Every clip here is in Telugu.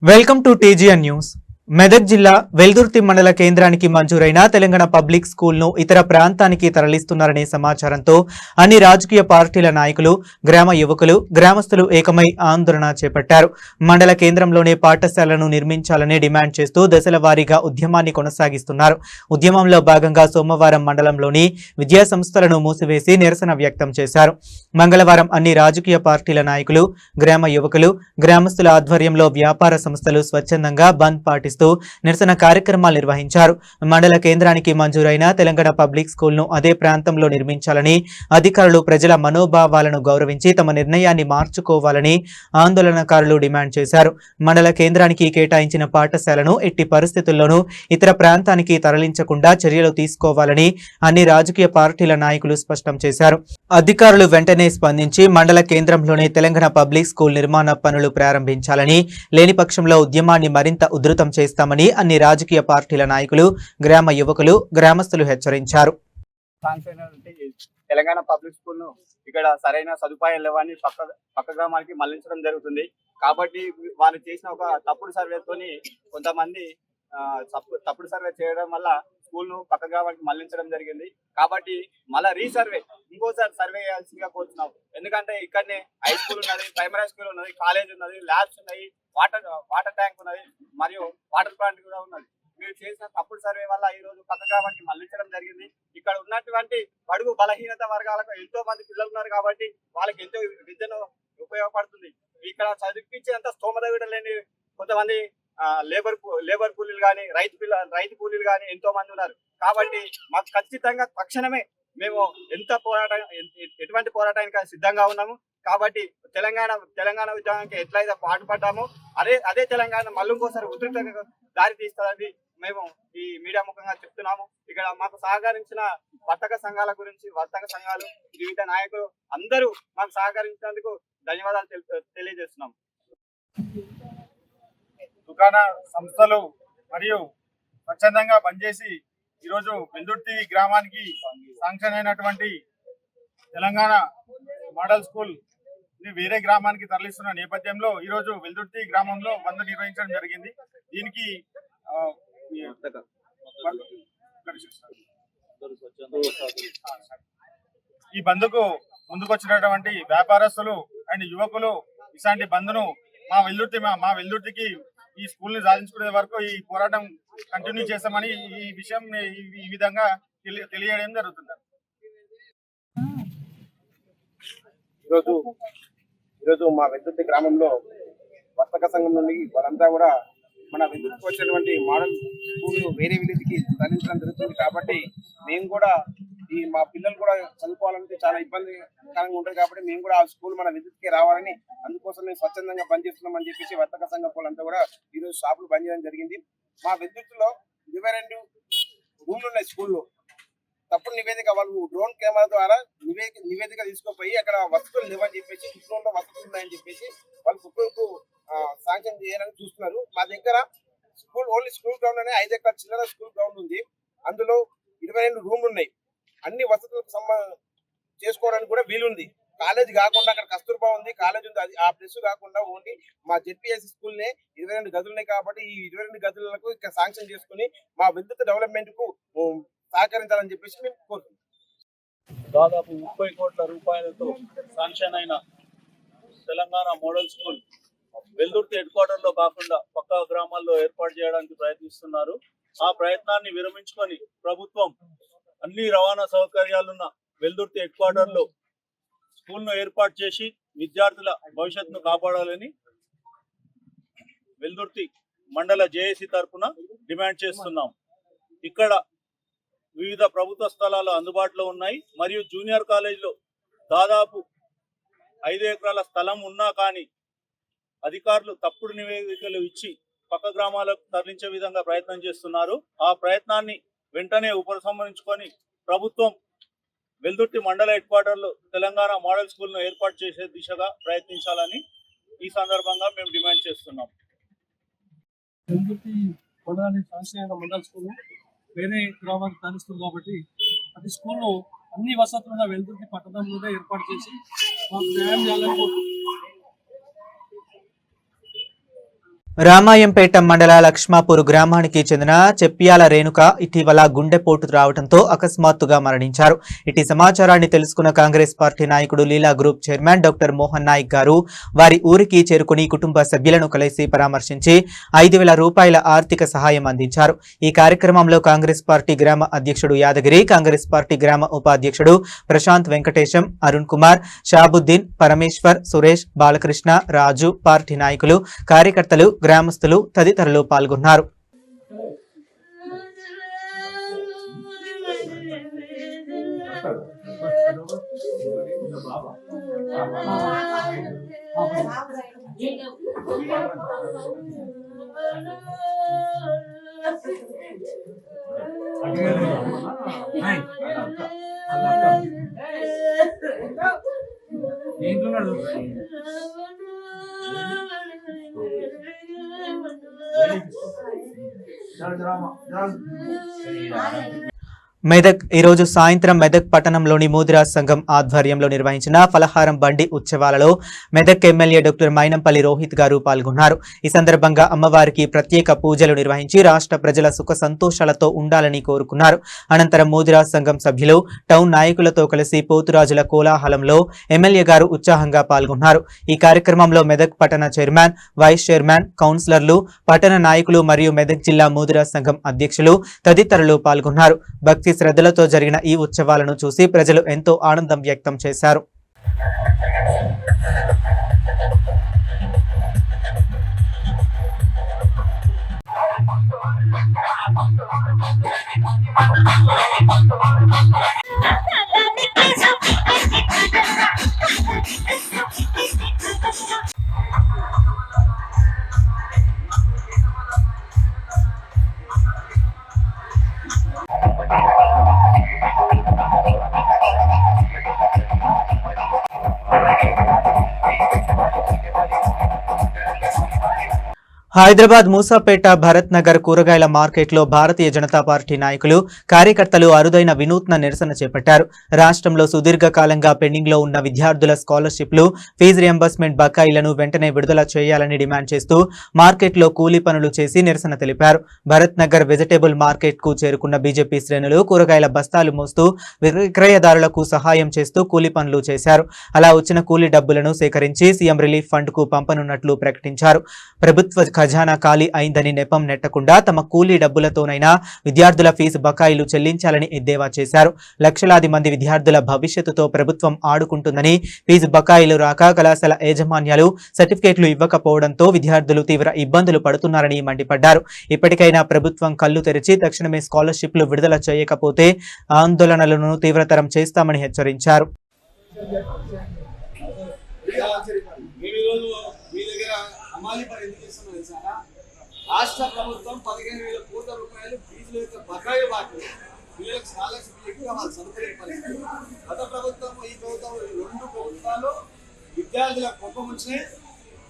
Welcome to TGN news. Medak జిల్లా వెల్దుర్తి మండల కేంద్రానికి మంజూరైన తెలంగాణ పబ్లిక్ స్కూల్ను ఇతర ప్రాంతానికి తరలిస్తున్నారనే సమాచారంతో అన్ని రాజకీయ పార్టీల నాయకులు, గ్రామ యువకులు, గ్రామస్తులు ఏకమై ఆందోళన చేపట్టారు. మండల కేంద్రంలోనే పాఠశాలను నిర్మించాలని డిమాండ్ చేస్తూ దశల వారీగా ఉద్యమాన్ని కొనసాగిస్తున్నారు. ఉద్యమంలో భాగంగా సోమవారం మండలంలోని విద్యా సంస్థలను మూసివేసి నిరసన వ్యక్తం చేశారు. మంగళవారం అన్ని రాజకీయ పార్టీల నాయకులు, గ్రామ యువకులు, గ్రామస్తుల ఆధ్వర్యంలో వ్యాపార సంస్థలు స్వచ్ఛందంగా బంద్ పాటిస్తూ నిరసన కార్యక్రమాలు నిర్వహించారు. మండల కేంద్రానికి మంజూరైన తెలంగాణ పబ్లిక్ స్కూల్ను అదే ప్రాంతంలో నిర్మించాలని, అధికారులు ప్రజల మనోభావాలను గౌరవించి తమ నిర్ణయాన్ని మార్చుకోవాలని ఆందోళనకారులు డిమాండ్ చేశారు. మండల కేంద్రానికి కేటాయించిన పాఠశాలను ఎట్టి పరిస్థితుల్లోనూ ఇతర ప్రాంతానికి తరలించకుండా చర్యలు తీసుకోవాలని అన్ని రాజకీయ పార్టీల నాయకులు స్పష్టం చేశారు. అధికారులు వెంటనే స్పందించి మండల కేంద్రంలోనే తెలంగాణ పబ్లిక్ స్కూల్ నిర్మాణ పనులు ప్రారంభించాలని, లేని పక్షంలో ఉద్యమాన్ని మరింత ఉధృతం చేస్తామని అన్ని రాజకీయ పార్టీల నాయకులు, గ్రామ యువకులు, గ్రామస్తులు హెచ్చరించారు. తెలంగాణ పబ్లిక్ స్కూల్ ను ఇక్కడ సరైన సదుపాయాలు లేవని పక్క గ్రామానికి మళ్లించడం జరుగుతుంది. కాబట్టి వాళ్ళు చేసిన ఒక తప్పుడు సర్వేతోని కొంతమంది తప్పుడు సర్వే చేయడం వల్ల స్కూల్ ను పక్క గ్రామానికి మళ్లించడం జరిగింది. కాబట్టి మళ్ళీ రీసర్వే ఇంకోసారి సర్వే చేయాల్సిందిగా కోరుతున్నాం. ఎందుకంటే ఇక్కడనే హై స్కూల్ ఉన్నది, ప్రైమరీ స్కూల్ ఉన్నది, కాలేజ్ ఉన్నది, ల్యాబ్స్ ఉన్నాయి, వాటర్ ట్యాంక్ ఉన్నది, మరియు వాటర్ ప్లాంట్ కూడా ఉన్నది. మీరు చేసిన తప్పుడు సర్వే వల్ల ఈ రోజు పక్క గ్రామానికి మళ్లించడం జరిగింది. ఇక్కడ ఉన్నటువంటి బడుగు బలహీనత వర్గాలకు ఎంతో మంది పిల్లలు ఉన్నారు కాబట్టి వాళ్ళకి ఎంతో విద్యను ఉపయోగపడుతుంది. ఇక్కడ చదివించేంత స్తోమత కూడా లేని కొంతమంది లేబర్ కూలీలు కానీ రైతు కూలీలు కానీ ఎంతో మంది ఉన్నారు. కాబట్టి మాకు ఖచ్చితంగా తక్షణమే మేము ఎటువంటి పోరాటానికి సిద్ధంగా ఉన్నాము. కాబట్టి తెలంగాణ ఉద్యమానికి ఎట్లయితే పాటుపడ్డామో అదే తెలంగాణ మళ్ళీ ఇంకోసారి ఉధృతంగా దారి తీస్తుందని మేము ఈ మీడియా ముఖంగా చెప్తున్నాము. ఇక్కడ మాకు సహకరించిన వర్తక సంఘాలు, వివిధ నాయకులు అందరూ మాకు సహకరించినందుకు ధన్యవాదాలు తెలియజేస్తున్నాము. దుకాణ సంస్థలు మరియు స్వచ్ఛందంగా పనిచేసి ఈరోజు వెల్దుర్తి గ్రామానికి శాంక్షన్ అయినటువంటి తెలంగాణ మోడల్ స్కూల్ ని వేరే గ్రామానికి తరలిస్తున్న నేపథ్యంలో ఈరోజు వెల్దుర్తి గ్రామంలో బంద్ నిర్వహించడం జరిగింది. దీనికి ఈ బంద్కు ముందుకొచ్చినటువంటి వ్యాపారస్తులు అండ్ యువకులు ఇలాంటి బంద్ను మా వెల్దుర్తికి ఈ స్కూల్ ని సాధించుకునే వరకు ఈ పోరాటం కంటిన్యూ చేస్తామని ఈ విషయం ఈ విధంగా తెలియడం జరుగుతుంది. ఈరోజు మా వెల్దుర్తి గ్రామంలో వర్తక సంఘం నుండి వాళ్ళంతా కూడా మన వెల్దుర్తికి వచ్చినటువంటి మోడల్ స్కూల్ వేరే విలేజ్ కి తరలించడం జరుగుతుంది. కాబట్టి మేము కూడా మా పిల్లలు కూడా చదువుకోవాలంటే చాలా ఇబ్బందికరంగా ఉంటుంది. కాబట్టి మేము కూడా ఆ స్కూల్ మన వెల్దుర్తికి రావాలని అందుకోసం మేము స్వచ్ఛందంగా బంద్ చేస్తున్నామని చెప్పేసి వర్తక సంఘం వాళ్ళంతా కూడా ఈరోజు షాపులు బంద్ చేయడం జరిగింది. మా వెల్దుర్తిలో 22 రూమ్లు ఉన్నాయి స్కూల్లో. తప్పుడు నివేదిక వాళ్ళు డ్రోన్ కెమెరా ద్వారా నివేదిక తీసుకుపోయి అక్కడ వసతులు లేవని చెప్పేసి ఇంట్లో వసతులు ఉన్నాయని చెప్పేసి వాళ్ళు బుక్కు శాంక్షన్ చేయాలని చూస్తున్నారు. మా దగ్గర ఓన్లీ స్కూల్ గ్రౌండ్ అనే 5 ఎకరాల చిల్లర స్కూల్ గ్రౌండ్ ఉంది. అందులో 22 రూమ్లు ఉన్నాయి. అన్ని వసతులకు చేసుకోవడానికి కూడా వీలుంది. కాలేజ్ కాకుండా అక్కడ కస్తూర్బా ఉంది, కాలేజ్ ఉంది. అది ఆ ప్లేస్ కాకుండా ఓన్లీ మా జెడ్పీఎస్సీ స్కూల్ నే 22 గదులు ఉన్నాయి. కాబట్టి ఈ 22 గదులకు ఇక్కడ శాంక్షన్ చేసుకుని మా వెల్దుర్తి డెవలప్మెంట్ కు సహకరించాలని చెప్పేసి మేము కోరుతున్నాం. దాదాపు 30 కోట్ల రూపాయలతో శాంక్షన్ అయిన Telangana model school Veldurthi head quarter లో కాకుండా పక్క గ్రామాల్లో ఏర్పాటు చేయడానికి ప్రయత్నిస్తున్నారు. ఆ ప్రయత్నాన్ని విరమించుకొని ప్రభుత్వం అన్ని రవాణా సౌకర్యాలున్న వెల్దుర్తి హెడ్ క్వార్టర్ లో స్కూల్ ను ఏర్పాటు చేసి విద్యార్థుల భవిష్యత్తును కాపాడాలని వెల్దుర్తి మండల జేఏసీ తరఫున డిమాండ్ చేస్తున్నాం. ఇక్కడ వివిధ ప్రభుత్వ స్థలాలు అందుబాటులో ఉన్నాయి. మరియు జూనియర్ కాలేజీలో దాదాపు 5 ఎకరాల స్థలం ఉన్నా కానీ అధికారులు తప్పుడు నివేదికలు ఇచ్చి పక్క గ్రామాలకు తరలించే విధంగా ప్రయత్నం చేస్తున్నారు. ఆ ప్రయత్నాన్ని వెంటనే ఉపసంహరించుకొని ప్రభుత్వం వెల్దుర్తి మండల హెడ్ క్వార్టర్ లో తెలంగాణ మోడల్ స్కూల్ ను ఏర్పాటు చేసే దిశగా ప్రయత్నించాలని ఈ సందర్భంగా మేము డిమాండ్ చేస్తున్నాం. వెల్దుర్తి మండలానికి శాంక్షన్ అయిన మండల స్కూల్ వేరే గ్రామానికి తరలిస్తుంది కాబట్టి అది స్కూల్లో అన్ని వసతులుగా వెల్దుర్తి పట్టణంలోనే ఏర్పాటు చేసి మాకు న్యాయం చేయాలని కోరుతున్నాం. రామాయంపేట మండల లక్ష్మాపూర్ గ్రామానికి చెందిన చెప్యాల రేణుక ఇటీవల గుండెపోటు రావడంతో అకస్మాత్తుగా మరణించారు. ఇటీ సమాచారాన్ని తెలుసుకున్న కాంగ్రెస్ పార్టీ నాయకుడు Leela group chairman doctor Mohan Naik గారు వారి ఊరికి చేరుకుని కుటుంబ సభ్యులను కలిసి పరామర్శించి 5,000 రూపాయల ఆర్థిక సహాయం అందించారు. ఈ కార్యక్రమంలో కాంగ్రెస్ పార్టీ గ్రామ అధ్యక్షుడు యాదగిరి, కాంగ్రెస్ పార్టీ గ్రామ ఉపాధ్యక్షుడు ప్రశాంత్ వెంకటేశం, అరుణ్ కుమార్, షాబుద్దీన్, పరమేశ్వర్, సురేష్, బాలకృష్ణ, రాజు, పార్టీ నాయకులు, కార్యకర్తలు, గ్రామస్తులు తదితరులు పాల్గొన్నారు. మెదక్ ఈరోజు సాయంత్రం మెదక్ పట్టణంలోని మూదిరాజ్ సంఘం ఆధ్వర్యంలో నిర్వహించిన ఫలహారం బండి ఉత్సవాలలో మెదక్ ఎమ్మెల్యే డాక్టర్ మైనంపల్లి రోహిత్ గారు పాల్గొన్నారు. ఈ సందర్భంగా అమ్మవారికి ప్రత్యేక పూజలు నిర్వహించి రాష్ట్ర ప్రజల సుఖ సంతోషాలతో ఉండాలని కోరుకున్నారు. అనంతరం మూదిరాజ్ సంఘం సభ్యులు టౌన్ నాయకులతో కలిసి పోతురాజుల కోలాహలంలో ఎమ్మెల్యే గారు ఉత్సాహంగా పాల్గొన్నారు. ఈ కార్యక్రమంలో మెదక్ పట్టణ చైర్మన్, వైస్ చైర్మన్, కౌన్సిలర్లు, పట్టణ నాయకులు మరియు మెదక్ జిల్లా మూదిరాజ్ సంఘం అధ్యక్షులు తదితరులు పాల్గొన్నారు. భక్తి శ్రద్ధలతో జరిగిన ఈ ఉత్సవాలను చూసి ప్రజలు ఎంతో ఆనందం వ్యక్తం చేశారు. హైదరాబాద్ మూసాపేట భరత్ నగర్ కూరగాయల మార్కెట్లో భారతీయ జనతా పార్టీ నాయకులు, కార్యకర్తలు అరుదైన వినూత్న నిరసన చేపట్టారు. రాష్ట్రంలో సుదీర్ఘకాలంగా పెండింగ్ లో ఉన్న విద్యార్థుల స్కాలర్షిప్లు, ఫీజు రియంబర్స్మెంట్ బకాయిలను వెంటనే విడుదల చేయాలని డిమాండ్ చేస్తూ మార్కెట్లో కూలీ పనులు చేసి నిరసన తెలిపారు. భరత్ నగర్ వెజిటేబుల్ మార్కెట్ కు చేరుకున్న బీజేపీ శ్రేణులు కూరగాయల బస్తాలు మోస్తూ విక్రయదారులకు సహాయం చేస్తూ కూలీ పనులు చేశారు. అలా వచ్చిన కూలీ డబ్బులను సేకరించి సీఎం రిలీఫ్ ఫండ్ కు పంపనున్నట్లు ప్రకటించారు. ప్రభుత్వ ఖజానా ఖాళీ అయిందని నెపం నెట్టకుండా తమ కూలీ డబ్బులతోనైనా విద్యార్థుల ఫీజు బకాయిలు చెల్లించాలని ఎద్దేవా చేశారు. లక్షలాది మంది విద్యార్థుల భవిష్యత్తుతో ప్రభుత్వం ఆడుకుంటుందని, ఫీజు బకాయిలు రాక కళాశాల యాజమాన్యాలు సర్టిఫికేట్లు ఇవ్వకపోవడంతో విద్యార్థులు తీవ్ర ఇబ్బందులు పడుతున్నారని మండిపడ్డారు. ఇప్పటికైనా ప్రభుత్వం కళ్లు తెరిచి తక్షణమే స్కాలర్షిప్లు విడుదల చేయకపోతే ఆందోళనలను తీవ్రతరం చేస్తామని హెచ్చరించారు. రాష్ట్ర ప్రభుత్వం 15,000 కోట్ల రూపాయలు ఫీజుల యొక్క బకాయి బాకీ పిల్లలకు స్కాలర్షిప్ వాళ్ళు చదువుకునే పరిస్థితి. గత ప్రభుత్వం, ఈ ప్రభుత్వం, 2 ప్రభుత్వాలు విద్యార్థుల కుప్పముంచినాయి.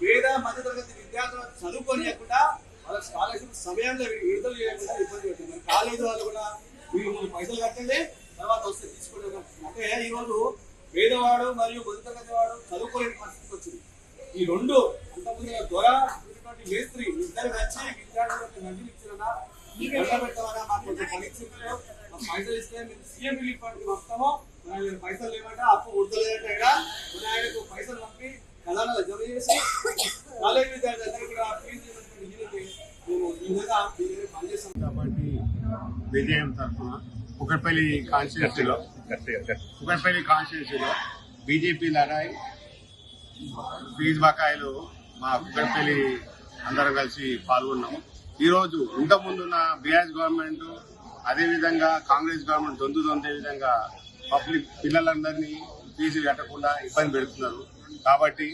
పేద మధ్యతరగతి విద్యార్థులు చదువుకోనియకుండా వాళ్ళకి స్కాలర్షిప్ సమయంలో విడుదల చేయకుండా ఇబ్బంది పెట్టింది. కాలేజీ వాళ్ళు కూడా మీరు పైసలు కట్టండి, తర్వాత వస్తే తీసుకుంటే అంటే ఈరోజు పేదవాడు మరియు మధ్యతరగతి వాడు చదువుకోలేని పరిస్థితికి వచ్చింది. ఈ 2 అంతకుముందు ద్వారా మేస్త్రి ఇద్దరు వచ్చి విద్యార్థులకు నడ్డి ఇచ్చినా పెట్టమన్నా మాకు కొంచెం పరీక్షలు పైసలు ఇస్తే మేము సీఎం రిలీఫ్ ఫండ్కి పంపుతామో, మన పైసలు లేమంటే అప్పు ఉడతలేదంటే కూడా మన ఆయనకు పైసలు పంపి ఖజానాలో జమ చేసి కాలేజీ విద్యార్థులందరూ కూడా ఫీజు మేము ఈ విధంగా పనిచేస్తాం. పార్టీ విజయం తరఫున కుకట్పల్లి కాన్స్టిట్యూన్సీలో బీజేపీ లడాయి ఫీజు బకాయిలు మా కుకట్పల్లి అందరం కలిసి పాల్గొన్నాము. ఈరోజు ఇంతకుముందున్న బీఆర్ఎస్ గవర్నమెంట్, అదేవిధంగా కాంగ్రెస్ గవర్నమెంట్ దొందే విధంగా పబ్లిక్ పిల్లలందరినీ ఫీజు కట్టకుండా ఇబ్బంది పెడుతున్నారు. కాబట్టి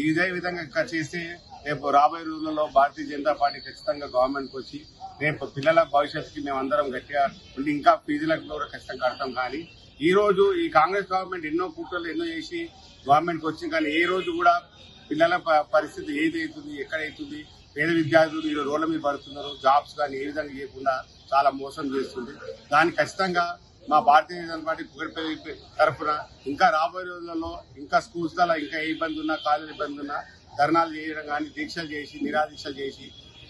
ఇదే విధంగా ఇంకా చేస్తే రేపు రాబోయే రోజుల్లో భారతీయ జనతా పార్టీ ఖచ్చితంగా గవర్నమెంట్కి వచ్చి రేపు పిల్లల భవిష్యత్తుకి మేము అందరం గట్టిగా ఉండి ఇంకా ఫీజులకు కూడా ఖచ్చితంగా కడతాం. కానీ ఈ రోజు ఈ కాంగ్రెస్ గవర్నమెంట్ ఎన్నో కుట్రలు ఎన్నో చేసి గవర్నమెంట్కి వచ్చింది, కానీ ఏ రోజు కూడా పిల్లల పరిస్థితి ఏదైతుంది, ఎక్కడైతుంది, పేద విద్యార్థులు ఈ రోడ్ల మీద పడుతున్నారు, జాబ్స్ కానీ ఏ విధంగా చేయకుండా చాలా మోసం చేస్తుంది. దానికి ఖచ్చితంగా మా భారతీయ జనతా పార్టీ కుకట్పల్లి తరఫున ఇంకా రాబోయే రోజులలో ఇంకా స్కూల్స్లలో ఇంకా ఏ ఇబ్బంది ఉన్నా, కాలేజీ ఇబ్బంది ఉన్నా ధర్నాలు చేయడం కానీ, దీక్షలు చేసి, నిరాదీక్షలు చేసి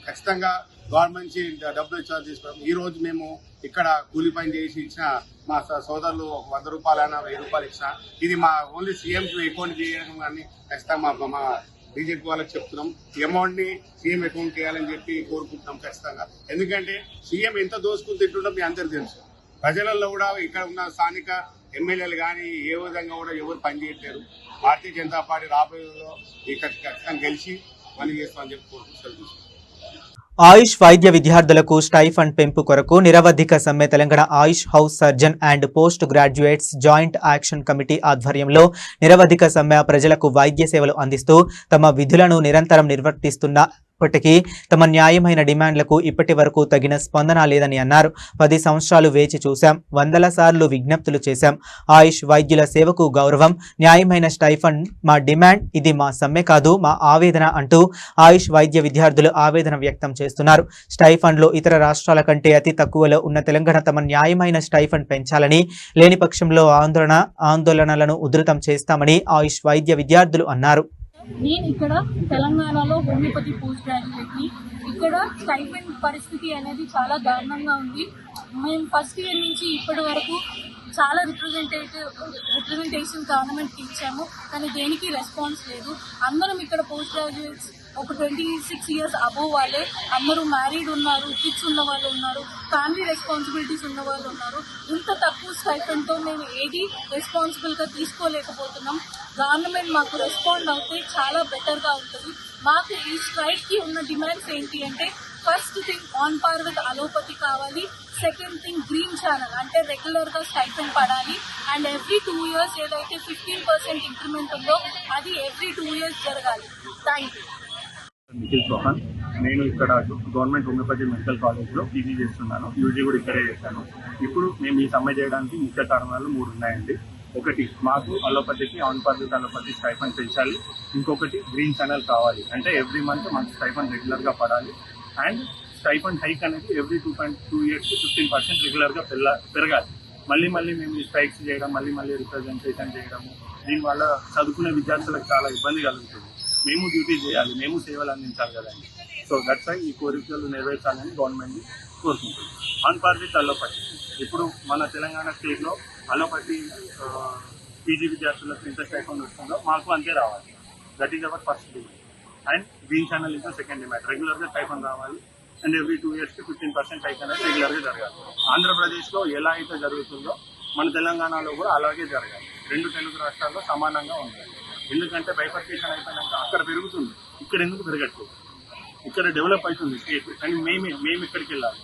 ఖచ్చితంగా గవర్నమెంట్ నుంచి డబ్బులు ఇచ్చారు తీసుకున్నాం. ఈ రోజు మేము ఇక్కడ కూలి పని చేసి ఇచ్చిన మా సోదరులు 100 రూపాయలైనా 1000 రూపాయలు ఇచ్చిన ఇది మా ఓన్లీ సీఎం అకౌంట్ చేయడం కానీ ఖచ్చితంగా మా బీజేపీ వాళ్ళకి చెప్తున్నాం. ఈ అమౌంట్ ని సీఎం అకౌంట్ చేయాలని చెప్పి కోరుకుంటున్నాం ఖచ్చితంగా. ఎందుకంటే సీఎం ఎంత దోసుకుని తింటుండో మీ అందరికీ తెలుసు. ప్రజలలో కూడా ఇక్కడ ఉన్న స్థానిక ఎమ్మెల్యేలు కానీ ఏ విధంగా కూడా ఎవరు పనిచేయట్లేరు. భారతీయ జనతా పార్టీ రాబోయేలో ఇక్కడ ఖచ్చితంగా గెలిచి పని చేస్తామని చెప్పి కోరుకుంటున్నాం. ఆయుష్ వైద్య విద్యార్థులకు స్టైఫండ్ పెంపు కొరకు నిరవధిక సమ్మె Telangana AYUSH house surgeon and post graduates joint action committee ఆధ్వర్యంలో నిరవధిక సమ్మె ప్రజలకు వైద్య సేవలు అందిస్తూ తమ విధులను నిరంతరం నిర్వర్తిస్తున్నప్పటికీ తమ న్యాయమైన డిమాండ్లకు ఇప్పటి వరకు తగిన స్పందన లేదని అన్నారు. 10 సంవత్సరాలు వేచి చూశాం, వందల సార్లు విజ్ఞప్తులు చేశాం. ఆయుష్ వైద్యుల సేవకు గౌరవం, న్యాయమైన స్టైఫండ్ మా డిమాండ్, ఇది మా సమ్మె కాదు మా ఆవేదన అంటూ ఆయుష్ వైద్య విద్యార్థులు ఆవేదన వ్యక్తం చేస్తున్నారు. స్టైఫండ్లో ఇతర రాష్ట్రాల కంటే అతి తక్కువలో ఉన్న తెలంగాణ తమ న్యాయమైన స్టైఫండ్ పెంచాలని, లేని పక్షంలో ఆందోళనలను ఉధృతం చేస్తామని ఆయుష్ వైద్య విద్యార్థులు అన్నారు. నేను ఇక్కడ తెలంగాణలో హోమియోపతి పోస్ట్ గ్రాడ్యుయేట్ని. ఇక్కడ స్టైఫండ్ పరిస్థితి అనేది చాలా దారుణంగా ఉంది. మేము ఫస్ట్ ఇయర్ నుంచి ఇప్పటి వరకు చాలా రిప్రజెంటేషన్ గవర్నమెంట్కి ఇచ్చాము, కానీ దేనికి రెస్పాన్స్ లేదు. అందరం ఇక్కడ పోస్ట్ గ్రాడ్యుయేట్స్ ఒక 26 ఇయర్స్ అబోవ్ వాళ్ళే, అందరూ మ్యారీడ్ ఉన్నారు, కిడ్స్ ఉన్న వాళ్ళు ఉన్నారు, ఫ్యామిలీ రెస్పాన్సిబిలిటీస్ ఉన్న వాళ్ళు ఉన్నారు. ఇంత తక్కువ స్టైఫండ్తో మేము ఏది రెస్పాన్సిబుల్గా తీసుకోలేకపోతున్నాం. గవర్నమెంట్ మాకు రెస్పాండ్ అవుతే చాలా బెటర్గా ఉంటుంది. మాకు ఈ స్ట్రైక్కి ఉన్న డిమాండ్స్ ఏంటి అంటే, first thing on par with allopathy కావాలి, సెకండ్ థింగ్ గ్రీన్ ఛానల్ అంటే రెగ్యులర్గా స్టైఫండ్ పడాలి, అండ్ ఎవ్రీ 2 years ఏదైతే 15% ఇంక్రిమెంట్ ఉందో అది ఎవ్రీ 2 years జరగాలి. Thank you. నిఖిల్ చౌహాన్. నేను ఇక్కడ గవర్నమెంట్ హోమియోపతి మెడికల్ కాలేజ్లో పీజీ చేస్తున్నాను. యూజీ కూడా ఇక్కడే చేశాను. ఇప్పుడు మేము ఈ సమ్మె చేయడానికి ముఖ్య కారణాలు 3 ఉన్నాయండి. ఒకటి, మాకు అలోపతికి on par with allopathy stipend పెంచాలి. ఇంకొకటి, గ్రీన్ ఛానల్ కావాలి, అంటే ఎవ్రీ మంత్ మనకు స్టైఫండ్ రెగ్యులర్గా పడాలి. అండ్ స్టైఫండ్ హైక్ అనేది ఎవ్రీ 2 years 15% రెగ్యులర్గా పెరగాలి. మళ్ళీ మేము ఈ స్ట్రైక్స్ చేయడం, మళ్ళీ రిప్రజెంటేషన్ చేయడము, దీనివల్ల చదువుకునే విద్యార్థులకు చాలా ఇబ్బంది కలుగుతుంది. మేము డ్యూటీ చేయాలి, మేము సేవలు అందించాలి కదండి. సో దట్స్ వై ఈ కోరికలు నెరవేర్చాలని గవర్నమెంట్ని కోరుకుంటుంది. ఆన్ పార్ విత్ అలోపతి, ఇప్పుడు మన తెలంగాణ స్టేట్లో అలోపతి పీజీ విద్యార్థులకు ఎంత స్టైఫండ్ వస్తుందో మాకు అంతే రావాలి. That is our first demand. And green channel is the second demand. రెగ్యులర్గా స్టైఫండ్ రావాలి అండ్ ఎవ్రీ 2 years 15% హైక్ అనేది రెగ్యులర్గా జరగాలి. ఆంధ్రప్రదేశ్లో ఎలా అయితే జరుగుతుందో మన తెలంగాణలో కూడా అలాగే జరగాలి. 2 తెలుగు రాష్ట్రాల్లో సమానంగా ఉండాలి. ఎందుకంటే బైఫర్కేషన్ అయిపోయినాక అక్కడ పెరుగుతుంది, ఇక్కడ ఎందుకు పెరగట్లేదు? ఇక్కడ డెవలప్ అవుతుంది స్టేట్, కానీ మేము ఇక్కడికి వెళ్ళాలి.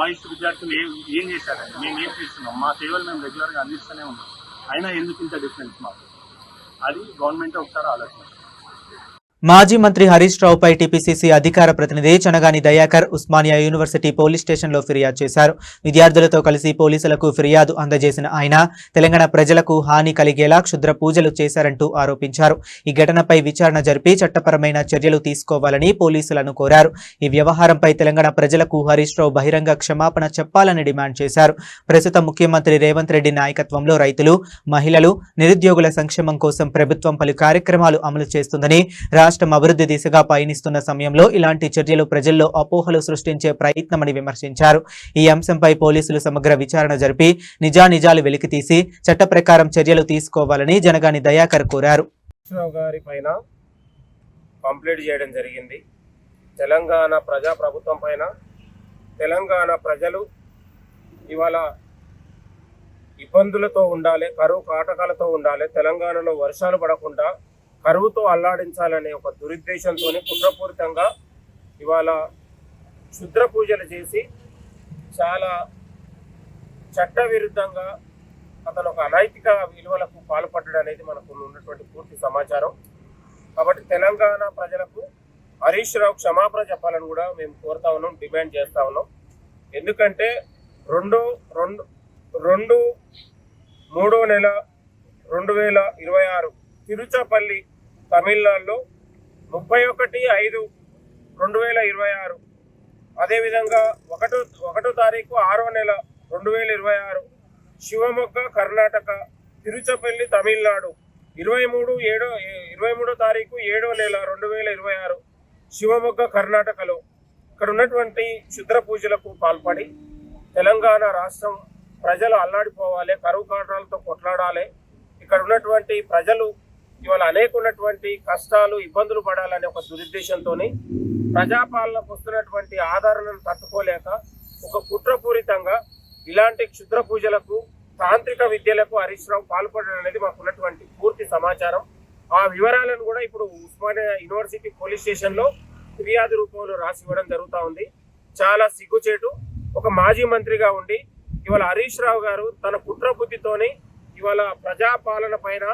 ఆయుష్ విద్యార్థులు ఏం చేశారండి? మేము ఏం చేస్తున్నాం? మా సేవలు మేము రెగ్యులర్గా అందిస్తూనే ఉన్నాం, అయినా ఎందుకు ఇంత డిఫరెన్స్ మాకు? అది గవర్నమెంట్ ఒకసారి ఆలోచించాలి. మాజీ మంత్రి హరీష్ రావుపై టీపీసీసీ అధికార ప్రతినిధి చనగాని దయాకర్ ఉస్మానియా యూనివర్సిటీ పోలీస్ స్టేషన్లో ఫిర్యాదు చేశారు. విద్యార్థులతో కలిసి పోలీసులకు ఫిర్యాదు అందజేసిన ఆయన తెలంగాణ ప్రజలకు హాని కలిగేలా క్షుద్ర పూజలు చేశారంటూ ఆరోపించారు. ఈ ఘటనపై విచారణ జరిపి చట్టపరమైన చర్యలు తీసుకోవాలని పోలీసులను కోరారు. ఈ వ్యవహారంపై తెలంగాణ ప్రజలకు హరీష్ రావు బహిరంగ క్షమాపణ చెప్పాలని డిమాండ్ చేశారు. ప్రస్తుత ముఖ్యమంత్రి రేవంత్ రెడ్డి నాయకత్వంలో రైతులు, మహిళలు, నిరుద్యోగుల సంక్షేమం కోసం ప్రభుత్వం పలు కార్యక్రమాలు అమలు చేస్తుందని, రాష్ట్రం అభివృద్ధి దిశగా పయనిస్తున్న సమయంలో ఇలాంటి చర్యలు ప్రజల్లో అపోహలు సృష్టించే ప్రయత్నమని విమర్శించారు. ఈ అంశంపై పోలీసులు సమగ్ర విచారణ జరిపి నిజానిజాలు వెలికితీసి చట్ట ప్రకారం చర్యలు తీసుకోవాలని జనగాని దయాకర్ కోరారు. గారి పైన కంప్లైంట్ చేయడం జరిగింది. తెలంగాణ ప్రజాప్రభుత్వం పైన తెలంగాణ ప్రజలు ఇవాళ ఇబ్బందులతో ఉండాలి, కరువు కాటకాలతో ఉండాలి, తెలంగాణలో వర్షాలు పడకుండా కరువుతో అల్లాడించాలనే ఒక దురుద్దేశంతో కుట్రపూరితంగా ఇవాళ క్షుద్ర పూజలు చేసి చాలా చట్టవిరుద్ధంగా అతను ఒక అనైతిక విలువలకు పాల్పడ్డాడు అనేది మనకు ఉన్నటువంటి పూర్తి సమాచారం. కాబట్టి తెలంగాణ ప్రజలకు హరీష్ రావు క్షమాపణ చెప్పాలని కూడా మేము కోరుతా ఉన్నాం, డిమాండ్ చేస్తా ఉన్నాం. ఎందుకంటే 2/3/2026 తిరుచపల్లి తమిళనాడులో 31/5/2026 అదేవిధంగా 1వ తారీఖు 6/6/2026 శివమొగ్గ కర్ణాటక, తిరుచపల్లి తమిళనాడు 23వ తారీఖు 7/2026 శివమొగ్గ కర్ణాటకలో ఇక్కడ ఉన్నటువంటి క్షుద్ర పూజలకు పాల్పడి తెలంగాణ రాష్ట్రం ప్రజలు అల్లాడిపోవాలి, కరువు కారణాలతో కొట్లాడాలి, ఇక్కడ ఉన్నటువంటి ప్రజలు ఇవాళ అనేకున్నటువంటి కష్టాలు ఇబ్బందులు పడాలనే ఒక దురుద్దేశంతో ప్రజాపాలనకు వస్తున్నటువంటి ఆదరణను తట్టుకోలేక ఒక కుట్రపూరితంగా ఇలాంటి క్షుద్ర పూజలకు తాంత్రిక విద్యలకు హరీష్ రావు పాల్పడడం అనేది మాకున్నటువంటి పూర్తి సమాచారం. ఆ వివరాలను కూడా ఇప్పుడు ఉస్మానియా యూనివర్సిటీ పోలీస్ స్టేషన్లో ఫిర్యాదు రూపంలో రాసి ఇవ్వడం జరుగుతూ ఉంది. చాలా సిగ్గుచేటు. ఒక మాజీ మంత్రిగా ఉండి ఇవాళ హరీష్ రావు గారు తన కుట్ర బుద్ధితోని ఇవాళ ప్రజాపాలన పైన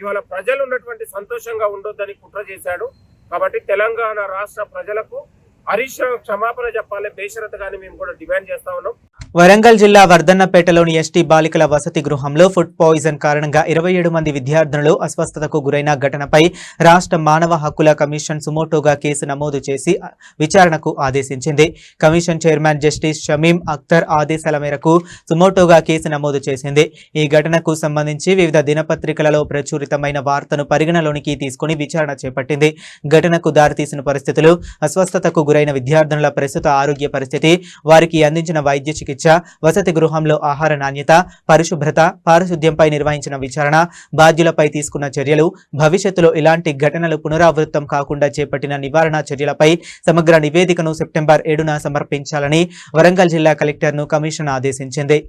ఇవాళ ప్రజలు ఉన్నటువంటి సంతోషంగా ఉండొద్దని కుట్ర చేశాడు. కాబట్టి తెలంగాణ రాష్ట్ర ప్రజలకు హరీష్ రావు క్షమాపణ చెప్పాలి బేషరతుగాని మేము కూడా డిమాండ్ చేస్తా ఉన్నాం. వరంగల్ జిల్లా వర్ధన్నపేటలోని ఎస్టీ బాలికల వసతి గృహంలో ఫుడ్ పాయిజన్ కారణంగా 27 మంది విద్యార్థినులు అస్వస్థతకు గురైన ఘటనపై రాష్ట్ర మానవ హక్కుల కమిషన్ సుమోటోగా కేసు నమోదు చేసి విచారణకు ఆదేశించింది. Commission chairman justice Shamim Akhtar ఆదేశాల మేరకు సుమోటోగా కేసు నమోదు చేసింది. ఈ ఘటనకు సంబంధించి వివిధ దినపత్రికలలో ప్రచురితమైన వార్తను పరిగణలోనికి తీసుకుని విచారణ చేపట్టింది. ఘటనకు దారితీసిన పరిస్థితులు, అస్వస్థతకు గురైన విద్యార్థినుల ప్రస్తుత ఆరోగ్య పరిస్థితి, వారికి అందించిన వైద్య చికిత్స, వసతి గృహంలో ఆహార నాణ్యత, పరిశుభ్రత, పారిశుద్ధ్యంపై నిర్వహించిన విచారణ, బాధ్యులపై తీసుకున్న చర్యలు, భవిష్యత్తులో ఇలాంటి ఘటనలు పునరావృతం కాకుండా చేపట్టిన నివారణ చర్యలపై సమగ్ర నివేదికను సెప్టెంబర్ 7న సమర్పించాలని వరంగల్ జిల్లా కలెక్టర్ను కమిషన్ ఆదేశించింది.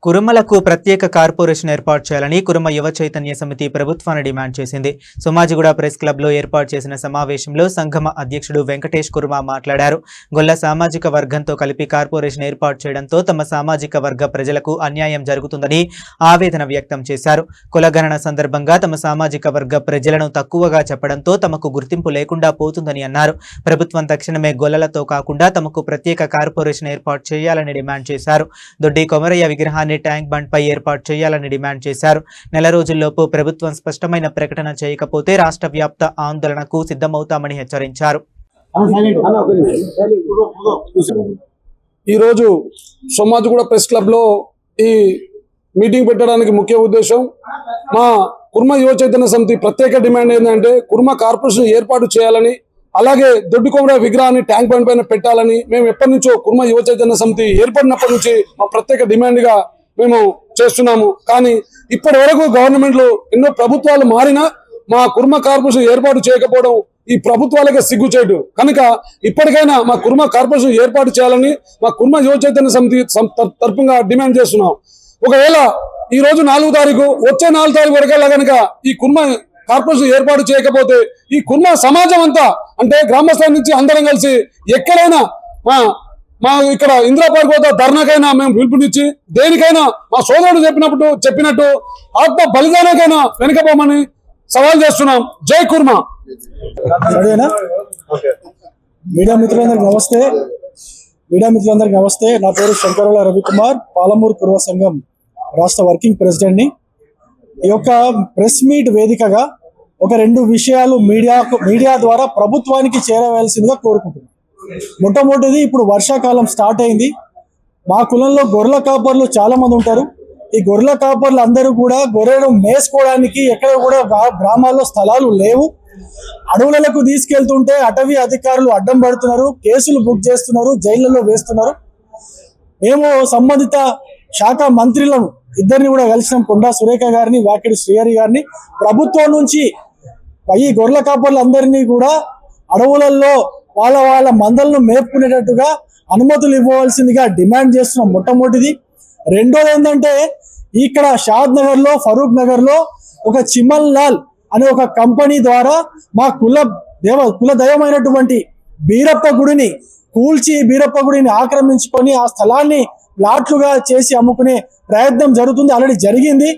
కురుమలకు ప్రత్యేక కార్పొరేషన్ ఏర్పాటు చేయాలని కురుమ యువ చైతన్య సమితి ప్రభుత్వాన్ని డిమాండ్ చేసింది. సోమాజిగూడ ప్రెస్ క్లబ్లో ఏర్పాటు చేసిన సమావేశంలో సంఘమ అధ్యక్షుడు వెంకటేష్ కురుమ మాట్లాడారు. గొల్ల సామాజిక వర్గంతో కలిపి కార్పొరేషన్ ఏర్పాటు చేయడంతో తమ సామాజిక వర్గ ప్రజలకు అన్యాయం జరుగుతుందని ఆవేదన వ్యక్తం చేశారు. కులగణన సందర్భంగా తమ సామాజిక వర్గ ప్రజలను తక్కువగా చెప్పడంతో తమకు గుర్తింపు లేకుండా పోతుందని అన్నారు. ప్రభుత్వం తక్షణమే గొల్లలతో కాకుండా తమకు ప్రత్యేక కార్పొరేషన్ ఏర్పాటు చేయాలని డిమాండ్ చేశారు. దొడ్డి కొమరయ్య విగ్రహాన్ని ట్యాంక్ బండ్ పై ఏర్పాటు చేయాలని డిమాండ్ చేశారు. నెల రోజుల్లోపు ప్రభుత్వం స్పష్టమైన ప్రకటన చేయకపోతే రాష్ట్ర వ్యాప్త ఆందోళనకు సిద్ధమవుతామని హెచ్చరించారు. ఈరోజు సోమాజిగూడ ప్రెస్ క్లబ్ లో ఈ మీటింగ్ పెట్టడానికి ముఖ్య ఉద్దేశం, మా కుర్మ యువ చైతన్య సమితి ప్రత్యేక డిమాండ్ ఏంటంటే కుర్మ కార్పొరేషన్ ఏర్పాటు చేయాలని, అలాగే దొడ్డి కొమర విగ్రహాన్ని ట్యాంక్ బండ్ పైన పెట్టాలని మేము ఎప్పటి నుంచో కుర్మ యువ చైతన్య సమితి ఏర్పడినప్పటి నుంచి మా ప్రత్యేక డిమాండ్ గా మేము చేస్తున్నాము. కానీ ఇప్పటి వరకు గవర్నమెంట్లు ఎన్నో ప్రభుత్వాలు మారినా మా కుర్మ కార్పొరేషన్ ఏర్పాటు చేయకపోవడం ఈ ప్రభుత్వాలకే సిగ్గుచేటు. కనుక ఇప్పటికైనా మా కుర్మ కార్పొరేషన్ ఏర్పాటు చేయాలని మా కుర్మ యువ చైతన్య సమితి తరపుగా డిమాండ్ చేస్తున్నాం. ఒకవేళ ఈ రోజు 4వ తారీఖు, వచ్చే 4వ తారీఖు వరకల్లా కనుక ఈ కుర్మ కార్పొరేషన్ ఏర్పాటు చేయకపోతే ఈ కుర్మ సమాజం అంతా అంటే గ్రామస్థాయి నుంచి అందరం కలిసి ఎక్కడైనా మా ఇక్కడ ఇందిరా పార్క్ వద్ద ధర్నాకైనా మేము పిలుపునిచ్చి దేనికైనా మా సోదరుడు చెప్పినట్టు ఆత్మ బలిదానాకైనా వెనుకపోమని సవాల్ చేస్తున్నాం. జై కుర్మ. మీడియా మిత్రులందరికీ నమస్తే. నా పేరు శంకరుల రవికుమార్, పాలమూరు పూర్వ సంఘం రాష్ట్ర వర్కింగ్ ప్రెసిడెంట్ని. ఈ యొక్క ప్రెస్ మీట్ వేదికగా ఒక 2 విషయాలు మీడియా ద్వారా ప్రభుత్వానికి చేరవేయాల్సిందిగా కోరుకుంటున్నాను. మొట్టమొదటిది, ఇప్పుడు వర్షాకాలం స్టార్ట్ అయింది. మా కులంలో గొర్రెల కాపర్లు చాలా మంది ఉంటారు. ఈ గొర్రెల కాపర్లు అందరూ కూడా గొర్రెలు మేసుకోవడానికి ఎక్కడ కూడా గ్రామాల్లో స్థలాలు లేవు. అడవులకు తీసుకెళ్తుంటే అటవీ అధికారులు అడ్డం పడుతున్నారు, కేసులు బుక్ చేస్తున్నారు, జైళ్లలో వేస్తున్నారు. మేము సంబంధిత శాఖ మంత్రులను ఇద్దరిని కూడా కలిసినాం, కొండా సురేఖ గారిని, వాకిడి శ్రీహరి గారిని. ప్రభుత్వం నుంచి ఈ గొర్రెల కాపర్లు అందరినీ కూడా అడవులలో వాళ్ళ మందలను మేపుకునేటట్టుగా అనుమతులు ఇవ్వవలసిందిగా డిమాండ్ చేస్తున్నాం మొట్టమొదటిది. రెండోది ఏంటంటే, ఇక్కడ షాద్ నగర్ లో, ఫరూక్ నగర్ లో ఒక చిమన్ లాల్ అనే ఒక కంపెనీ ద్వారా మా కుల దైవమైనటువంటి బీరప్ప గుడిని కూల్చి, బీరప్ప గుడిని ఆక్రమించుకొని ఆ స్థలాన్ని ప్లాట్లుగా చేసి అమ్ముకునే ప్రయత్నం జరుగుతుంది, ఆల్రెడీ జరిగింది.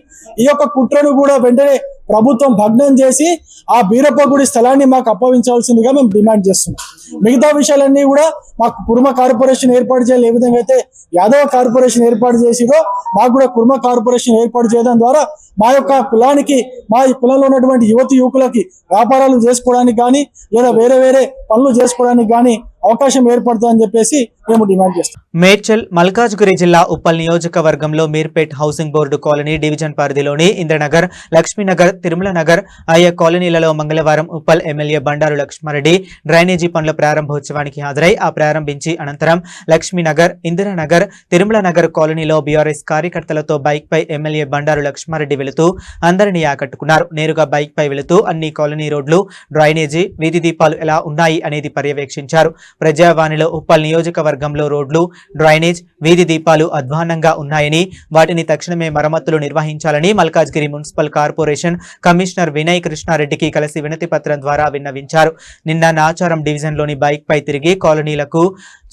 ఈ యొక్క కుట్రను కూడా వెంటనే ప్రభుత్వం భగ్నం చేసి ఆ బీరప్ప గుడి స్థలాన్ని మాకు అప్పగించవలసిందిగా మేము డిమాండ్ చేస్తున్నాం. మిగతా విషయాలన్నీ కూడా మాకు కుర్మ కార్పొరేషన్ ఏర్పాటు చేయాలి. ఏ విధంగా అయితే యాదవ కార్పొరేషన్ ఏర్పాటు చేసిరో మాకు కూడా కుర్మ కార్పొరేషన్ ఏర్పాటు చేయడం ద్వారా మా యొక్క కులానికి, మా కులంలో ఉన్నటువంటి యువకులకి వ్యాపారాలు చేసుకోవడానికి కానీ లేదా వేరే వేరే పనులు చేసుకోవడానికి కానీ అవకాశం ఏర్పడుతుందని చెప్పేసి మేము డిమాండ్ చేస్తాం. మేడ్చల్ మల్కాజ్గిరి జిల్లా ఉప్పల్ నియోజకవర్గంలో Meerpet housing board colony division పరిధిలోని ఇంద్రనగర్, లక్ష్మీనగర్, తిరుమల నగర్ ఆయా కాలనీలలో మంగళవారం ఉప్పల్ ఎమ్మెల్యే బండారు లక్ష్మారెడ్డి డ్రైనేజీ పనుల ప్రారంభోత్సవానికి హాజరై ప్రారంభించి అనంతరం లక్ష్మీనగర్, ఇందిరానగర్, తిరుమల నగర్ కాలనీలో బీఆర్ఎస్ కార్యకర్తలతో బైక్ పై ఎమ్మెల్యే బండారు లక్ష్మారెడ్డి వెళుతూ అందరినీ ఆకట్టుకున్నారు. నేరుగా బైక్ పై వెళుతూ అన్ని కాలనీ రోడ్లు, డ్రైనేజీ, వీధి దీపాలు ఎలా ఉన్నాయి అనేది పర్యవేక్షించారు. ప్రజావాణిలో ఉప్పల్ నియోజకవర్గంలో రోడ్లు, డ్రైనేజ్, వీధి దీపాలు అధ్వాన్నంగా ఉన్నాయని, వాటిని తక్షణమే మరమ్మతులు నిర్వహించాలని Malkajgiri municipal corporation commissioner Vinay కృష్ణారెడ్డికి కలిసి వినతి పత్రం ద్వారా విన్నవించారు. నిన్న నాచారం డివిజన్లోని బైక్ పై తిరిగి కాలనీలకు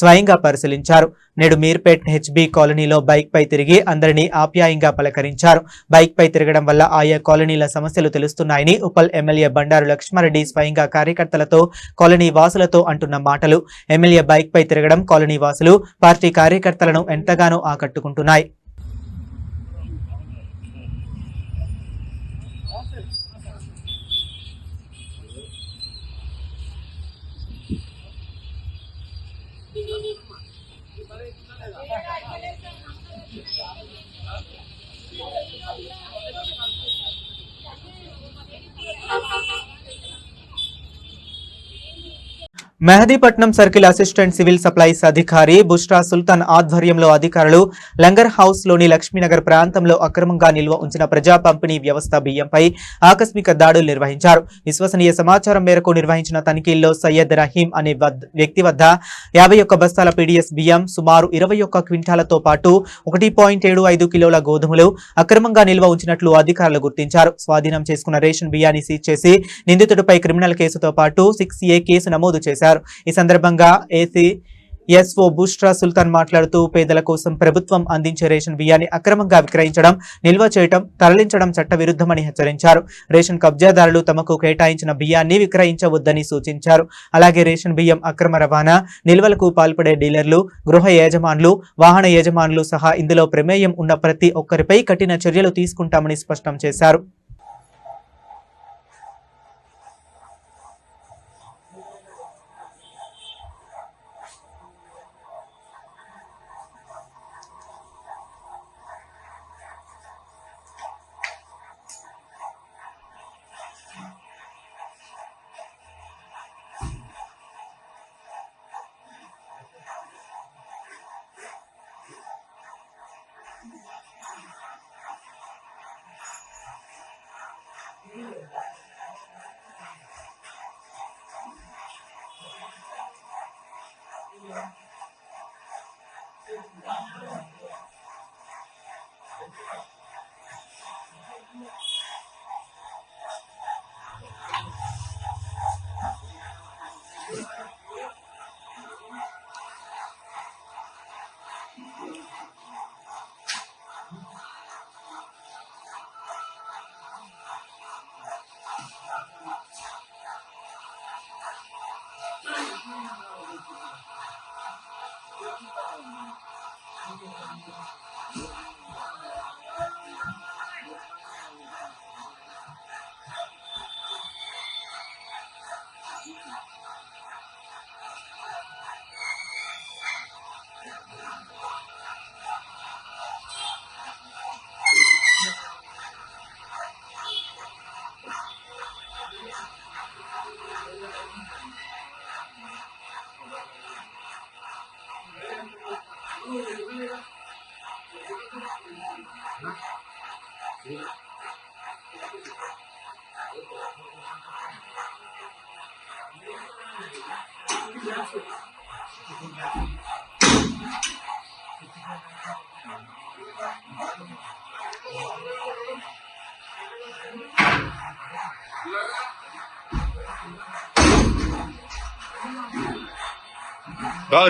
స్వయంగా పరిశీలించారు. నేడు మీర్పేట్ హెచ్బి కాలనీలో బైక్ పై తిరిగి అందరినీ ఆప్యాయంగా పలకరించారు. బైక్ పై తిరగడం వల్ల ఆయా కాలనీల సమస్యలు తెలుస్తున్నాయని ఉప్పల్ ఎమ్మెల్యే బండారు లక్ష్మారెడ్డి స్వయంగా కార్యకర్తలతో, కాలనీ వాసులతో అంటున్న మాటలు ఎమ్మెల్యే బైక్ పై తిరగడం కాలనీ వాసులు, పార్టీ కార్యకర్తలను ఎంతగానో ఆకట్టుకుంటున్నాయి. Mehdipatnam circle assistant civil supplies అధికారి బుష్రా సుల్తాన్ ఆధ్వర్యంలో అధికారులు లంగర్ హౌస్ లోని లక్ష్మీనగర్ ప్రాంతంలో అక్రమంగా నిల్వ ఉంచిన ప్రజా పంపిణీ వ్యవస్థ బియ్యంపై ఆకస్మిక దాడులు నిర్వహించారు. విశ్వసనీయ సమాచారం మేరకు నిర్వహించిన తనిఖీల్లో సయ్యద్ రహీం అనే వ్యక్తి వద్ద 51 బస్తాల పీడీఎస్ బియ్యం, సుమారు 21 క్వింటాలతో పాటు 1.75 కిలోల గోధుమలు అక్రమంగా నిల్వ ఉంచినట్లు అధికారులు గుర్తించారు. స్వాధీనం చేసుకున్న రేషన్ బియ్యాన్ని సీజ్ చేసి నిందితుడిపై క్రిమినల్ కేసుతో పాటు 6A కేసు నమోదు చేశారు. ఈ సందర్భంగా ఎస్ఓ బుష్రా సుల్తాన్ మాట్లాడుతూ పేదల కోసం ప్రభుత్వం అందించే రేషన్ బియ్యాన్ని అక్రమంగా విక్రయించడం, నిల్వ చేయడం, తరలించడం చట్టవిరుద్ధమని హెచ్చరించారు. రేషన్ కబ్జాదారులు తమకు కేటాయించిన బియ్యాన్ని విక్రయించవద్దని సూచించారు. అలాగే రేషన్ బియ్యం అక్రమ రవాణా, నిల్వలకు పాల్పడే డీలర్లు, గృహ యజమానులు, వాహన యజమానులు సహా ఇందులో ప్రమేయం ఉన్న ప్రతి ఒక్కరిపై కఠిన చర్యలు తీసుకుంటామని స్పష్టం చేశారు.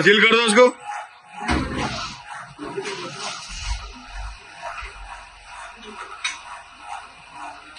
सील कर दो उसको।